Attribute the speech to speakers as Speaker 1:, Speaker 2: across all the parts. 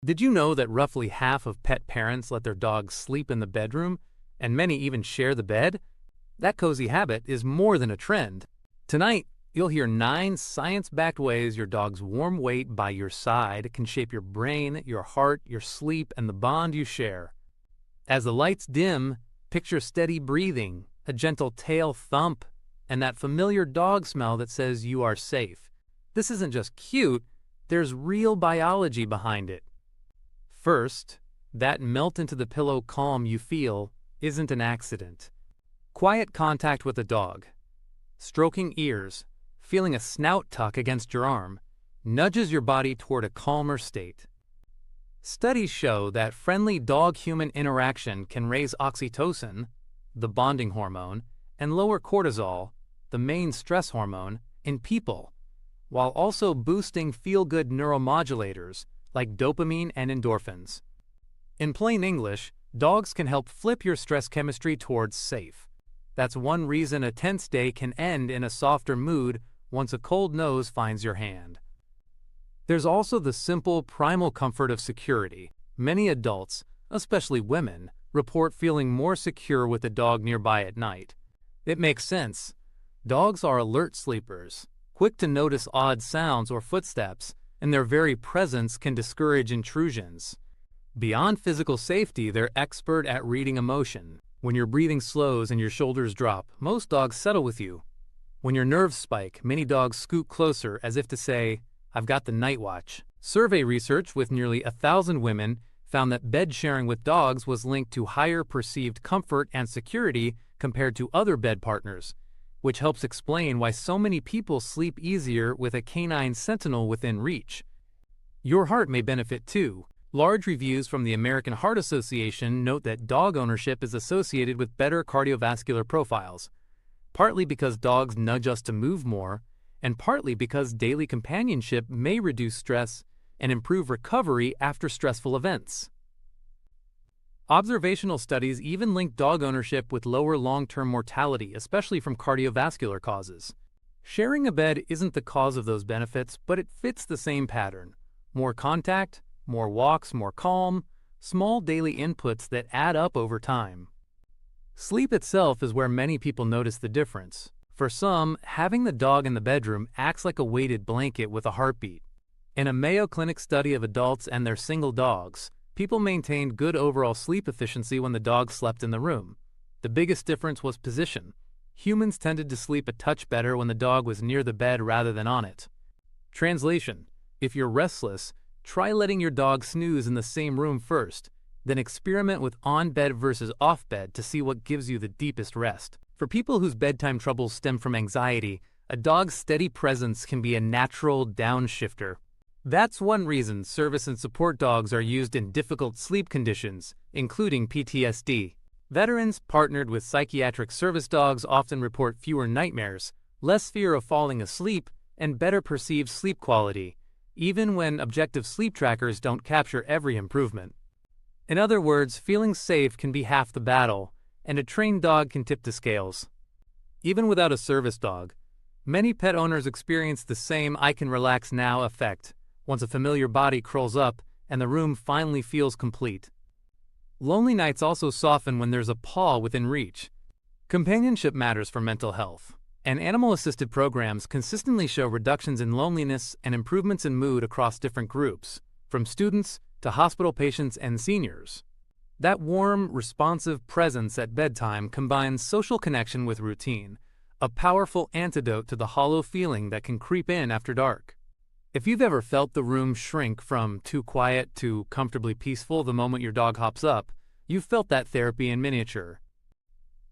Speaker 1: Did you know that roughly half of pet parents let their dogs sleep in the bedroom, and many even share the bed? That cozy habit is more than a trend. Tonight, you'll hear 9 science-backed ways your dog's warm weight by your side can shape your brain, your heart, your sleep, and the bond you share. As the lights dim, picture steady breathing, a gentle tail thump, and that familiar dog smell that says you are safe. This isn't just cute, there's real biology behind it. First, that melt into the pillow calm you feel isn't an accident. Quiet contact with a dog, stroking ears, feeling a snout tuck against your arm, nudges your body toward a calmer state. Studies show that friendly dog-human interaction can raise oxytocin, the bonding hormone, and lower cortisol, the main stress hormone, in people, while also boosting feel-good neuromodulators like dopamine and endorphins. In plain English, dogs can help flip your stress chemistry towards safe. That's one reason a tense day can end in a softer mood once a cold nose finds your hand. There's also the simple, primal comfort of security. Many adults, especially women, report feeling more secure with a dog nearby at night. It makes sense. Dogs are alert sleepers, quick to notice odd sounds or footsteps, and their very presence can discourage intrusions. Beyond physical safety, they're expert at reading emotion. When your breathing slows and your shoulders drop, most dogs settle with you. When your nerves spike, many dogs scoot closer as if to say, "I've got the night watch." Survey research with nearly 1,000 women found that bed sharing with dogs was linked to higher perceived comfort and security compared to other bed partners, which helps explain why so many people sleep easier with a canine sentinel within reach. Your heart may benefit too. Large reviews from the American Heart Association note that dog ownership is associated with better cardiovascular profiles, partly because dogs nudge us to move more, and partly because daily companionship may reduce stress and improve recovery after stressful events. Observational studies even link dog ownership with lower long-term mortality, especially from cardiovascular causes. Sharing a bed isn't the cause of those benefits, but it fits the same pattern. More contact, more walks, more calm, small daily inputs that add up over time. Sleep itself is where many people notice the difference. For some, having the dog in the bedroom acts like a weighted blanket with a heartbeat. In a Mayo Clinic study of adults and their single dogs, people maintained good overall sleep efficiency when the dog slept in the room. The biggest difference was position. Humans tended to sleep a touch better when the dog was near the bed rather than on it. Translation: if you're restless, try letting your dog snooze in the same room first, then experiment with on-bed versus off-bed to see what gives you the deepest rest. For people whose bedtime troubles stem from anxiety, a dog's steady presence can be a natural downshifter. That's one reason service and support dogs are used in difficult sleep conditions, including PTSD. Veterans partnered with psychiatric service dogs often report fewer nightmares, less fear of falling asleep, and better perceived sleep quality, even when objective sleep trackers don't capture every improvement. In other words, feeling safe can be half the battle, and a trained dog can tip the scales. Even without a service dog, many pet owners experience the same "I can relax now" effect once a familiar body curls up and the room finally feels complete. Lonely nights also soften when there's a paw within reach. Companionship matters for mental health, and animal-assisted programs consistently show reductions in loneliness and improvements in mood across different groups, from students to hospital patients and seniors. That warm, responsive presence at bedtime combines social connection with routine, a powerful antidote to the hollow feeling that can creep in after dark. If you've ever felt the room shrink from too quiet to comfortably peaceful the moment your dog hops up, you've felt that therapy in miniature.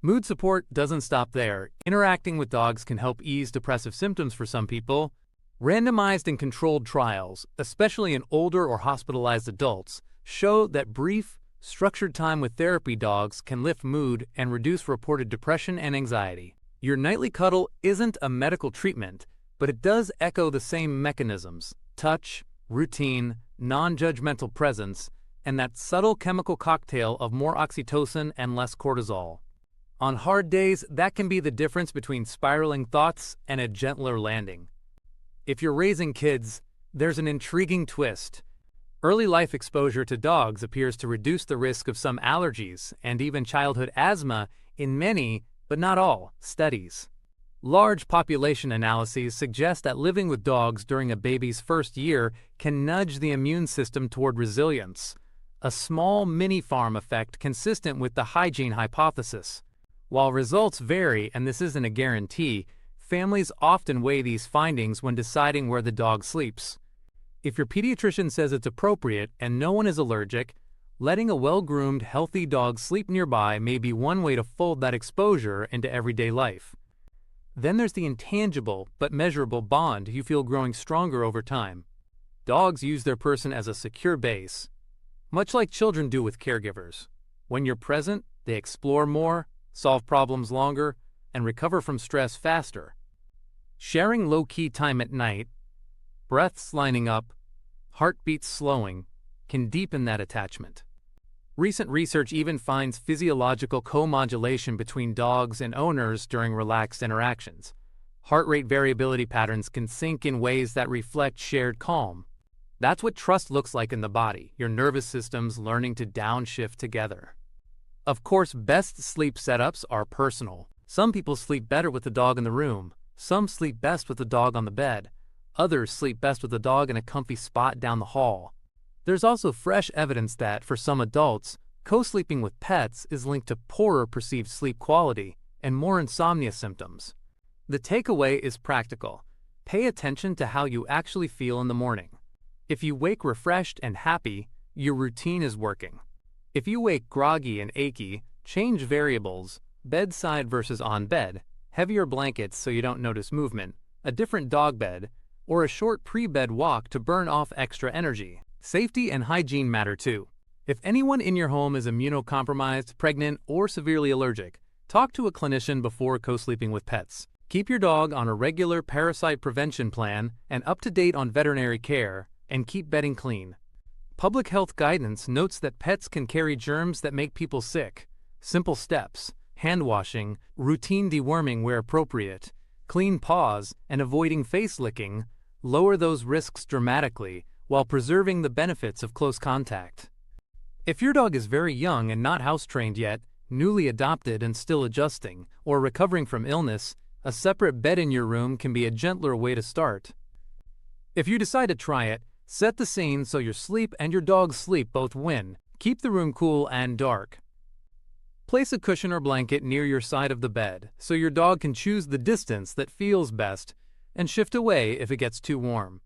Speaker 1: Mood support doesn't stop there. Interacting with dogs can help ease depressive symptoms for some people. Randomized and controlled trials, especially in older or hospitalized adults, show that brief, structured time with therapy dogs can lift mood and reduce reported depression and anxiety. Your nightly cuddle isn't a medical treatment, but it does echo the same mechanisms: touch, routine, non-judgmental presence, and that subtle chemical cocktail of more oxytocin and less cortisol. On hard days, that can be the difference between spiraling thoughts and a gentler landing. If you're raising kids, there's an intriguing twist. Early life exposure to dogs appears to reduce the risk of some allergies and even childhood asthma in many, but not all, studies. Large population analyses suggest that living with dogs during a baby's first year can nudge the immune system toward resilience, a small mini-farm effect consistent with the hygiene hypothesis. While results vary, and this isn't a guarantee, families often weigh these findings when deciding where the dog sleeps. If your pediatrician says it's appropriate and no one is allergic, letting a well-groomed, healthy dog sleep nearby may be one way to fold that exposure into everyday life. Then there's the intangible but measurable bond you feel growing stronger over time. Dogs use their person as a secure base, much like children do with caregivers. When you're present, they explore more, solve problems longer, and recover from stress faster. Sharing low-key time at night, breaths lining up, heartbeats slowing, can deepen that attachment. Recent research even finds physiological co-modulation between dogs and owners during relaxed interactions. Heart rate variability patterns can sync in ways that reflect shared calm. That's what trust looks like in the body, your nervous systems learning to downshift together. Of course, best sleep setups are personal. Some people sleep better with the dog in the room. Some sleep best with the dog on the bed. Others sleep best with the dog in a comfy spot down the hall. There's also fresh evidence that, for some adults, co-sleeping with pets is linked to poorer perceived sleep quality and more insomnia symptoms. The takeaway is practical. Pay attention to how you actually feel in the morning. If you wake refreshed and happy, your routine is working. If you wake groggy and achy, change variables: bedside versus on bed, heavier blankets so you don't notice movement, a different dog bed, or a short pre-bed walk to burn off extra energy. Safety and hygiene matter too. If anyone in your home is immunocompromised, pregnant, or severely allergic, talk to a clinician before co-sleeping with pets. Keep your dog on a regular parasite prevention plan and up to date on veterinary care, and keep bedding clean. Public health guidance notes that pets can carry germs that make people sick. Simple steps: hand washing, routine deworming where appropriate, clean paws, and avoiding face licking lower those risks dramatically, while preserving the benefits of close contact. If your dog is very young and not house-trained yet, newly adopted and still adjusting, or recovering from illness, a separate bed in your room can be a gentler way to start. If you decide to try it, set the scene so your sleep and your dog's sleep both win. Keep the room cool and dark. Place a cushion or blanket near your side of the bed so your dog can choose the distance that feels best and shift away if it gets too warm.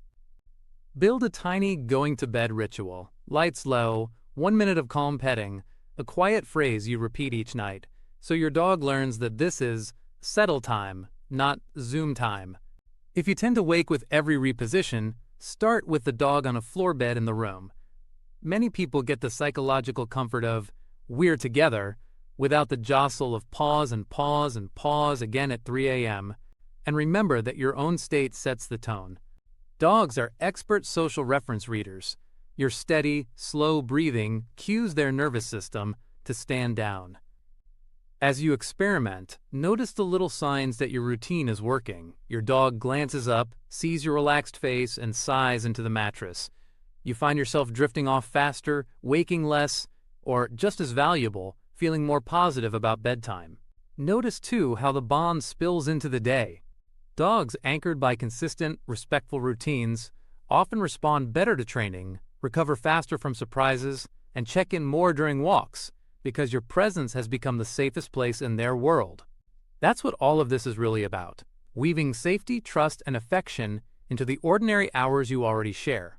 Speaker 1: Build a tiny going-to-bed ritual. Lights low, 1 minute of calm petting, a quiet phrase you repeat each night, so your dog learns that this is settle time, not Zoom time. If you tend to wake with every reposition, start with the dog on a floor bed in the room. Many people get the psychological comfort of "we're together" without the jostle of pause and pause and pause again at 3 a.m. And remember that your own state sets the tone. Dogs are expert social reference readers. Your steady, slow breathing cues their nervous system to stand down. As you experiment, notice the little signs that your routine is working. Your dog glances up, sees your relaxed face, and sighs into the mattress. You find yourself drifting off faster, waking less, or, just as valuable, feeling more positive about bedtime. Notice, too, how the bond spills into the day. Dogs anchored by consistent, respectful routines often respond better to training, recover faster from surprises, and check in more during walks, because your presence has become the safest place in their world. That's what all of this is really about: weaving safety, trust, and affection into the ordinary hours you already share.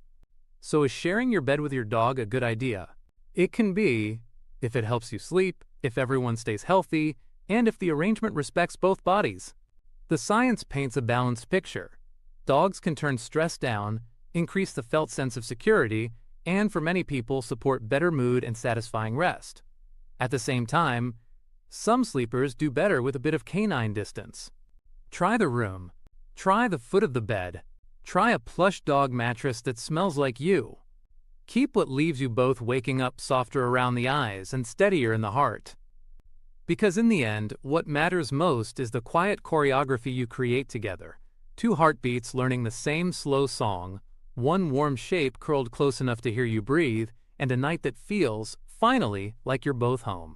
Speaker 1: So is sharing your bed with your dog a good idea? It can be, if it helps you sleep, if everyone stays healthy, and if the arrangement respects both bodies. The science paints a balanced picture. Dogs can turn stress down, increase the felt sense of security, and for many people support better mood and satisfying rest. At the same time, some sleepers do better with a bit of canine distance. Try the room. Try the foot of the bed. Try a plush dog mattress that smells like you. Keep what leaves you both waking up softer around the eyes and steadier in the heart. Because in the end, what matters most is the quiet choreography you create together. Two heartbeats learning the same slow song, One warm shape curled close enough to hear you breathe, and a night that feels, finally, like you're both home.